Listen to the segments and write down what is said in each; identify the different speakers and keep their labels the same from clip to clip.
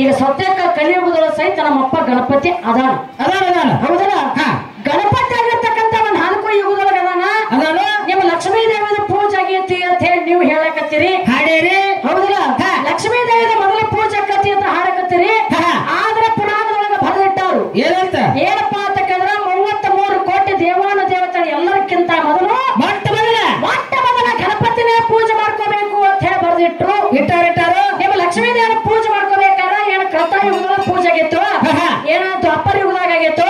Speaker 1: ಈಗ ಸದ್ಯಕ್ಕ ಕಲಿಯುಗದೊಳ ಸಹಿತ ನಮ್ಮಪ್ಪ ಗಣಪತಿ ಅದಾನ ಹೌದಲ್ಲ ಗಣಪತಿ ಆಗಿರ್ತಕ್ಕಂಥ ಒಂದ್ 4 ಯುಗದೊಳಗ ಅದಾನ ನಿಮ್ಮ ಲಕ್ಷ್ಮೀ ದೇವಿಯ ಪೂಜೆ ಆಗೈತಿ ಅಂತ ಹೇಳಿ ನೀವು ಹೇಳಕತ್ತೀರಿ ಹೌದಲ್ಲ ಲಕ್ಷ್ಮೀ ದೇವಿಯ ಮೊದಲ ಪೂಜೆ ಆಕತಿ ಅಂತ ಹಾಡಕತ್ತೀರಿ ಆದ್ರೆ ಪುರಾಣದೊಳಗ ಬರೆದಿಟ್ಟಾರು ಏನಪ್ಪಾ ಅಂತಂದ್ರೆ 33 ಕೋಟಿ ದೇವಾನ ದೇವತೆ ಎಲ್ಲರಿಗಿಂತ ಮೊದಲು ಮೊಟ್ಟ ಮೊದಲ ಗಣಪತಿನೇ ಪೂಜೆ ಮಾಡ್ಕೋಬೇಕು ಅಂತ ಹೇಳಿ ಬರೆದಿಟ್ರು ಇಟ್ಟಾರು ನಿಮ್ಮ ಲಕ್ಷ್ಮೀ ದೇವಿಯ ಪೂಜೆ ಮಾಡ್ಕೋಬೇಕಾದ್ರೆ ಏನು ಕೃತಯುಗದೊಳಗ ಪೂಜೆ ಆಗಿತ್ತು ಏನಾಯ್ತು ಅಪ್ಪರ ಯುಗದಾಗ ಆಗಿತ್ತು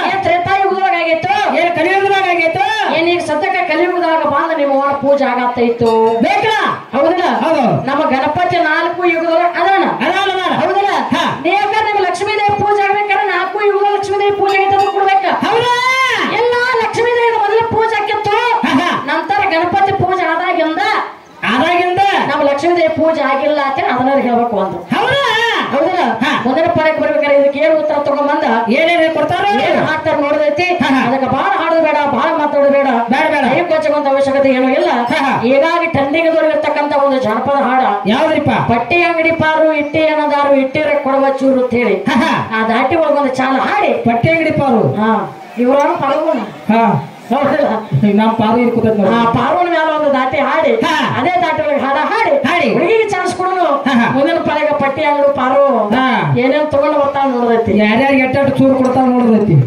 Speaker 1: ಏನ್ ತ್ರೇತಾಯುಗದೊಳಗ ಆಗಿತ್ತು ಏನ್ ಕಲಿಯುಗದಾಗ ಆಗಿತ್ತು ಏನೀಗ ಸದ್ಯಕ್ಕ ಕಲಿಯುಗದಾಗ ಬಂದ ನಿಮ್ಮ ಪೂಜೆ ಆಗತ್ತೈತು ಬೇಕಲ್ಲ ಹೌದಲ್ಲ ನಮ್ಮ ಗಣಪತಿ 4 ಯುಗದೊಳಗ ಅದಾನ ಹೌದಲ್ಲ ನೇಗ ನಿಮ್ಮ ಲಕ್ಷ್ಮೀ ದೇವಿ ಪೂಜೆ ಆಗ್ಬೇಕಾದ್ರೆ 4 ಯುಗದ ಲಕ್ಷ್ಮೀ ದೇವಿ ಪೂಜೆ ಕೊಡ್ಬೇಕ ಎಲ್ಲ ಲಕ್ಷ್ಮೀ ದೇವಿ ಮೊದಲ ಪೂಜೆ ಆಕಿತ್ತು ನಂತರ ಗಣಪತಿ ಪೂಜೆ ಆದಾಗಿಂದ ನಮ್ಮ ಲಕ್ಷ್ಮೀ ದೇವಿ ಪೂಜೆ ಆಗಿಲ್ಲ ಅಂತ ಅದನ್ನ ಹೇಳ್ಬೇಕು ಅಂತ ಹೌದಲ್ಲ ಮುಂದಿನ ಪಾಠಕ್ಕೆ ಬರ್ಬೇಕಾದ್ರೆ ಇದಕ್ಕೆ ಏನು ಉತ್ತರ ತಗೊಂಡ್ಬಂದ ಏನೇನು ಕೊಡ್ತಾರ ಏನ್ ಹಾಕ್ತಾರ ನೋಡದೈತಿ ಅದಕ್ಕೆ ಬಹಳ ಹಾಡೋದು ಬೇಡ ಬಹಳ ಮಾತಾಡೋದು ಬೇಡ ಕೈ ಕೊಚ್ಚುವಂತ ಅವಶ್ಯಕತೆ ಏನೂ ಇಲ್ಲ ಹೀಗಾಗಿ ಟ್ರೆಂಡಿಂಗ್ ದೊರಗಿರ್ತಕ್ಕಂಥ ಒಂದು ಜನಪದ ಹಾಡ ಯಾವ್ದ್ರಿಪ್ಪ ಪಟ್ಟಿ ಅಂಗಡಿ ಪಾರು ಇಟ್ಟಿ ಅನ್ನದಾರು ಇಟ್ಟಿರ ಕೊಡುವ ಚೂರು ಅಂತ ಹೇಳಿ ಆ ದಾಟಿ ಒಳಗೊಂದು ಚಾಲ ಹಾಡಿ ಪಟ್ಟಿ ಅಂಗಡಿ ಪಾರು ಇವ್ರಾನು ಪಾಲ್ಗೋಣ ನಮ್ ಪಾರು ಪಾರುನ ಮ್ಯಾಲ ಒಂದು ದಾಟಿ ಹಾಡಿ ಅದೇ ದಾಟಿ ಒಳಗೆ ಹಾಡಿ ಹುಡುಗಿಗೆ ಚಾನ್ಸ್ ಕೊಡೋನು ಮುಂದಿನ ಪಾಲಿಗೆ ಪಟ್ಟಿ ಅಂಗಡಿ ಪಾರು ಏನೇನ್ ತಗೊಂಡು ಬರ್ತಾವ ನೋಡದೈತಿ ಯಾರ್ಯಾರಿಗೆ ಎಟ್ಟಾಟ ಚೂರು ಕೊಡ್ತಾವ ನೋಡದೈತಿ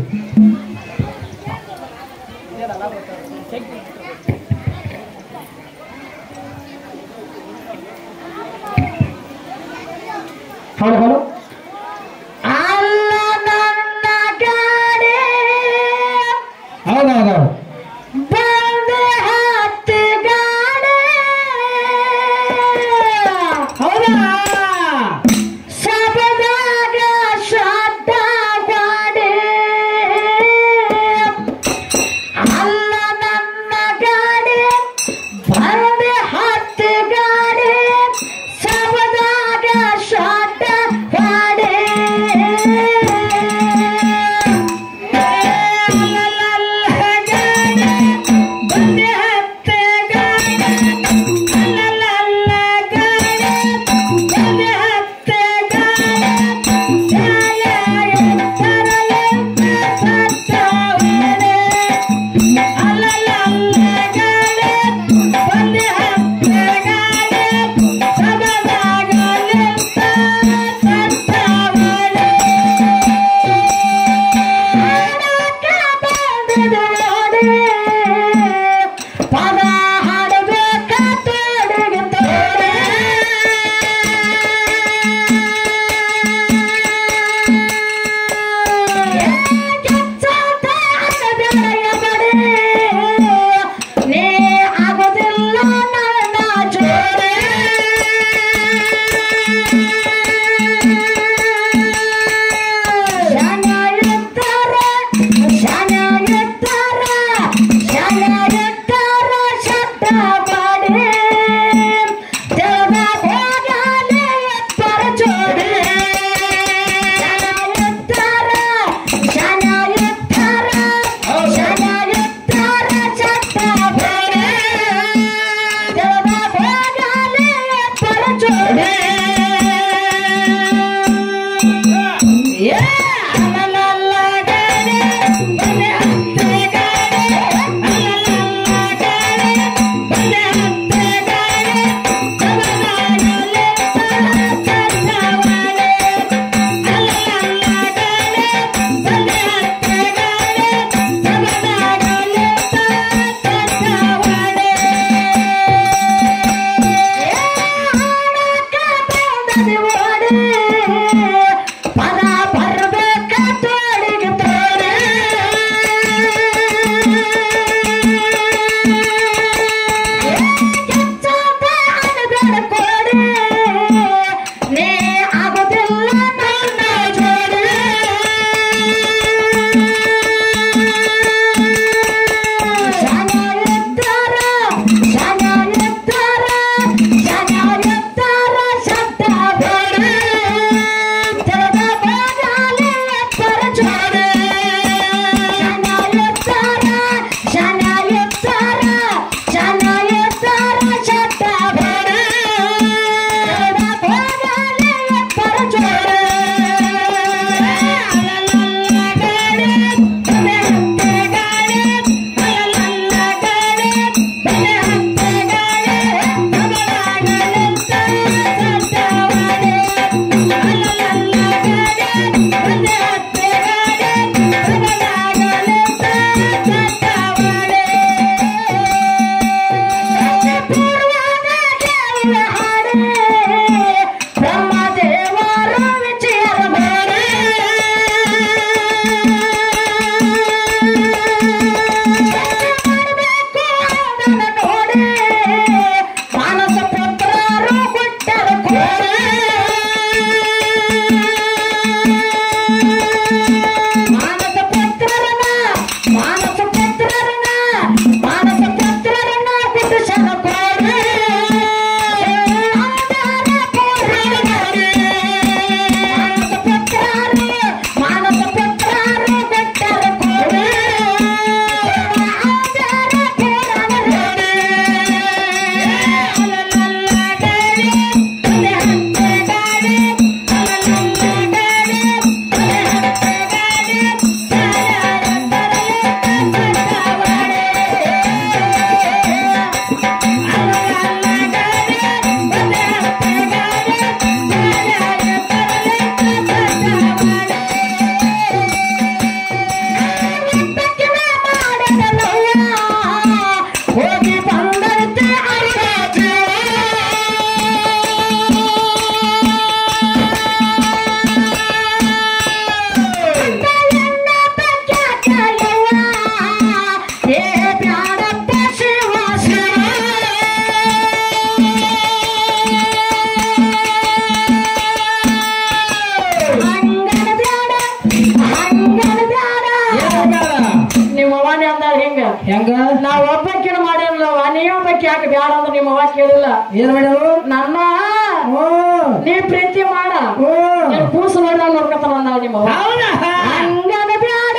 Speaker 1: ಹಲೋ ಅಲ್ಲ ನನ್ನ ಗಾಡಿ ಹೌದೌದು ಬಂದೆ ಹತ್ತಿ ಗಾಡಿ ಹೌದಾ ಸಬದಾಗ ಶಬ್ದ ಗಾಡಿ ಅಲ್ಲ ನನ್ನ ಗಾಡಿ ಬಂದೆ ಹತ್ತಿ ಗಾಡಿ ಸಬದಾಗ ಶಬ್ದ ಹೆಂಗ ನಾವ್ ಒಬ್ಬಕ್ಕಿನ ಮಾಡಿರ್ಲವ ನೀವೊಬ್ಬಕ್ಕೆ ಯಾಕೆ ಬ್ಯಾಡ ಅಂದ್ರೆ ನಿಮ್ಮ ಅವ್ವ ಕೇಳಿಲ್ಲ ಏನ್ ಮಾಡ್ಯಾರು ನನ್ನ ನೀ ಪ್ರೀತಿ ಮಾಡ ಕೂಸು ನೋಡ್ಕೊಂತಾನ ನಿಮ್ಮ ಹಂಗನ ಬ್ಯಾಡ